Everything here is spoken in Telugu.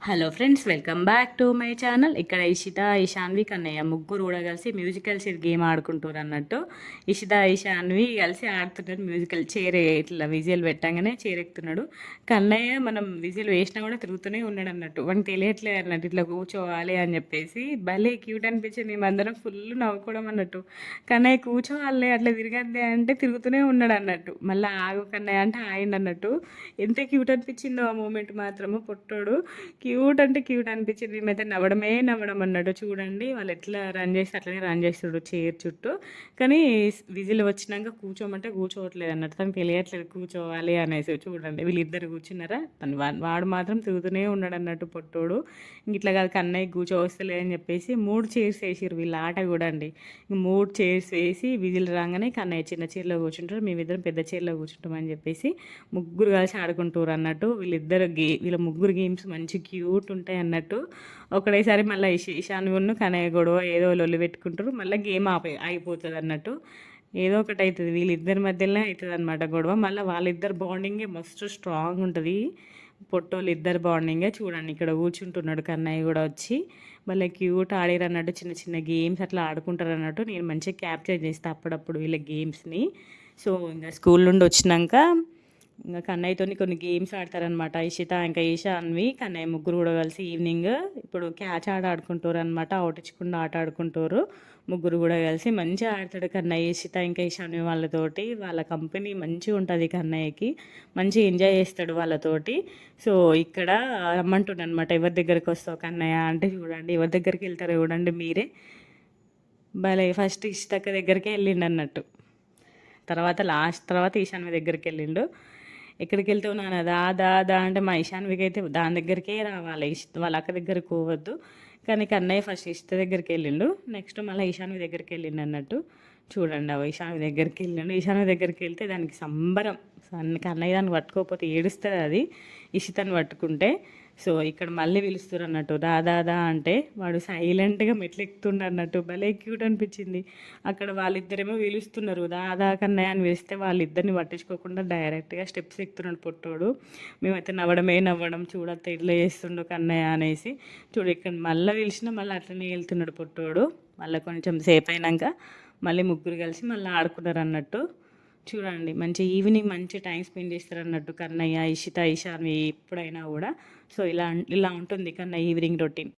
Hello friends, welcome back to my channel. ఇక్కడ ఇషిత, ఇషాన్వి, కన్నయ్య ముగ్గురు కూడా కలిసి మ్యూజికల్ చైర్ గేమ్ ఆడుకుంటారు అన్నట్టు. ఇషిత, ఇషాన్వి కలిసి ఆడుతున్నారు మ్యూజికల్ చైర్. ఇట్లా విజిల్ పెట్టంగానే చైర్ ఎక్కుతున్నాడు. కన్నయ్య మనం విజిల్ వేసినా కూడా తిరుగుతూనే ఉన్నాడు అన్నట్టు. వానికి తెలియట్లేదు అన్నట్టు ఇట్లా కూర్చోవాలి అని చెప్పేసి. భలే క్యూట్ అనిపించింది. మేమందరం ఫుల్ నవ్వుకోవడం అన్నట్టు. కన్నయ్య కూర్చోవాలి అట్లా తిరగద్దే అంటే తిరుగుతూనే ఉన్నాడు అన్నట్టు. మళ్ళీ ఆగు కన్నయ్య అంటే ఆయండి అన్నట్టు. ఎంత క్యూట్ అనిపించిందో ఆ మూమెంట్ మాత్రము. పొట్టోడు క్యూట్ అంటే క్యూట్ అనిపించింది. మేమైతే నవ్వడమే నవ్వడం అన్నట్టు. చూడండి వాళ్ళు ఎట్లా రన్ చేసి అట్లనే రన్ చేస్తాడు చైర్ చుట్టూ. కానీ విజిల్ వచ్చినాక కూర్చోమంటే కూర్చోవట్లేదు అన్నట్టు. తనకు తెలియట్లేదు కూర్చోవాలి అనేసి. చూడండి వీళ్ళిద్దరు కూర్చున్నారా, తను వాడు మాత్రం తిరుగుతూనే ఉన్నాడు అన్నట్టు పొట్టోడు. ఇట్లా కాదు కన్నయ్య కూర్చోవస్తలే అని చెప్పేసి 3 చైర్స్ వేసిర్రు వీళ్ళ ఆట కూడా అండి. 3 చైర్స్ వేసి విజిల్ రాగానే కన్నయ్య చిన్న చైర్లో కూర్చుంటారు, మేమిద్దరం పెద్ద చైర్లో కూర్చుంటామని చెప్పేసి ముగ్గురు కలిసి ఆడుకుంటారు అన్నట్టు. వీళ్ళ ముగ్గురు గేమ్స్ మంచి క్యూట్ ఉంటాయి అన్నట్టు. ఒకటేసారి మళ్ళీ ఇషాన్ను కనయ్య గొడవ ఏదో లొల్లి పెట్టుకుంటారు. మళ్ళీ గేమ్ అయిపోతుంది అన్నట్టు. ఏదో ఒకటి అవుతుంది వీళ్ళిద్దరి మధ్యలోనే అవుతుంది అనమాట గొడవ. మళ్ళీ వాళ్ళిద్దరు బాండింగే మస్తు స్ట్రాంగ్ ఉంటుంది. పొట్టోళ్ళు ఇద్దరు బాండింగే. చూడండి ఇక్కడ కూర్చుంటున్నాడు కన్నయ్య కూడా వచ్చి. మళ్ళీ క్యూట్ ఆడిరు అన్నట్టు. చిన్న చిన్న గేమ్స్ అట్లా ఆడుకుంటారు అన్నట్టు. నేను మంచిగా క్యాప్చర్ చేస్తాను అప్పుడప్పుడు వీళ్ళ గేమ్స్ని. సో ఇంకా స్కూల్ నుండి వచ్చినాక ఇంకా కన్నయ్యతోని కొన్ని గేమ్స్ ఆడతారనమాట. ఇషిత ఇంకా ఈశాన్వి కన్నయ్య ముగ్గురు కూడా కలిసి ఈవినింగ్ ఇప్పుడు క్యాచ్ ఆడుకుంటారు అనమాట. అవుట్ ఇచ్చకుండా ఆట ఆడుకుంటారు ముగ్గురు కూడా కలిసి. మంచిగా ఆడతాడు కన్నయ్య. ఇషిత ఇంకా ఈశాన్వి వాళ్ళతోటి. వాళ్ళ కంపెనీ మంచిగా ఉంటుంది కన్నయ్యకి. మంచిగా ఎంజాయ్ చేస్తాడు వాళ్ళతోటి. సో ఇక్కడ రమ్మంటుండ అనమాట. ఎవరి దగ్గరికి వస్తావు కన్నయ్య అంటే చూడండి ఎవరి దగ్గరికి వెళ్తారో చూడండి మీరే. భలే ఫస్ట్ ఇషితక్క దగ్గరికే వెళ్ళిండు అన్నట్టు. తర్వాత ఈశాన్వి దగ్గరికి వెళ్ళిండు. ఎక్కడికి వెళ్తావు నాన్న, దా దా దా అంటే మా ఇషాన్వికి అయితే దాని దగ్గరికే రావాలి. వాళ్ళ అక్క దగ్గరికి పోవద్దు. కానీ కన్నయ్య ఫస్ట్ ఇష్ట దగ్గరికి వెళ్ళిండు. నెక్స్ట్ మళ్ళీ ఈశాన్వి దగ్గరికి వెళ్ళిండు అన్నట్టు. చూడండి అవి ఈశాన్వి దగ్గరికి వెళ్ళిండు. ఈశాన్వి దగ్గరికి వెళ్తే దానికి సంబరం. కన్నయ్య దాన్ని పట్టుకోకపోతే ఏడుస్తుంది అది ఇషితని పట్టుకుంటే. సో ఇక్కడ మళ్ళీ పిలుస్తారు అన్నట్టు. దాదా అంటే వాడు సైలెంట్గా మెట్లు ఎక్కుతుండ అన్నట్టు. భలే క్యూట్ అనిపించింది. అక్కడ వాళ్ళిద్దరేమో పిలుస్తున్నారు దాదా కన్నయ్య అని పిలిస్తే వాళ్ళిద్దరిని పట్టించుకోకుండా డైరెక్ట్గా స్టెప్స్ ఎక్కుతున్నాడు పొట్టోడు. మేమైతే నవ్వడమే నవ్వడం. చూడత్త ఇట్లా చేస్తుండు కన్నయ్య అనేసి. చూడు ఇక్కడ మళ్ళీ పిలిచినా మళ్ళీ అట్లనే వెళ్తున్నాడు పొట్టోడు. మళ్ళీ కొంచెం సేపు అయినాక మళ్ళీ ముగ్గురు కలిసి మళ్ళీ ఆడుకున్నారు అన్నట్టు. చూడండి మంచి ఈవినింగ్ మంచి టైం స్పెండ్ చేస్తారు అన్నట్టు కన్నయ్య, ఇషిత, ఇషాన్వి ఎప్పుడైనా కూడా. సో ఇలా ఇలా ఉంటుంది కన్నయ్య ఈవినింగ్ రొటీన్.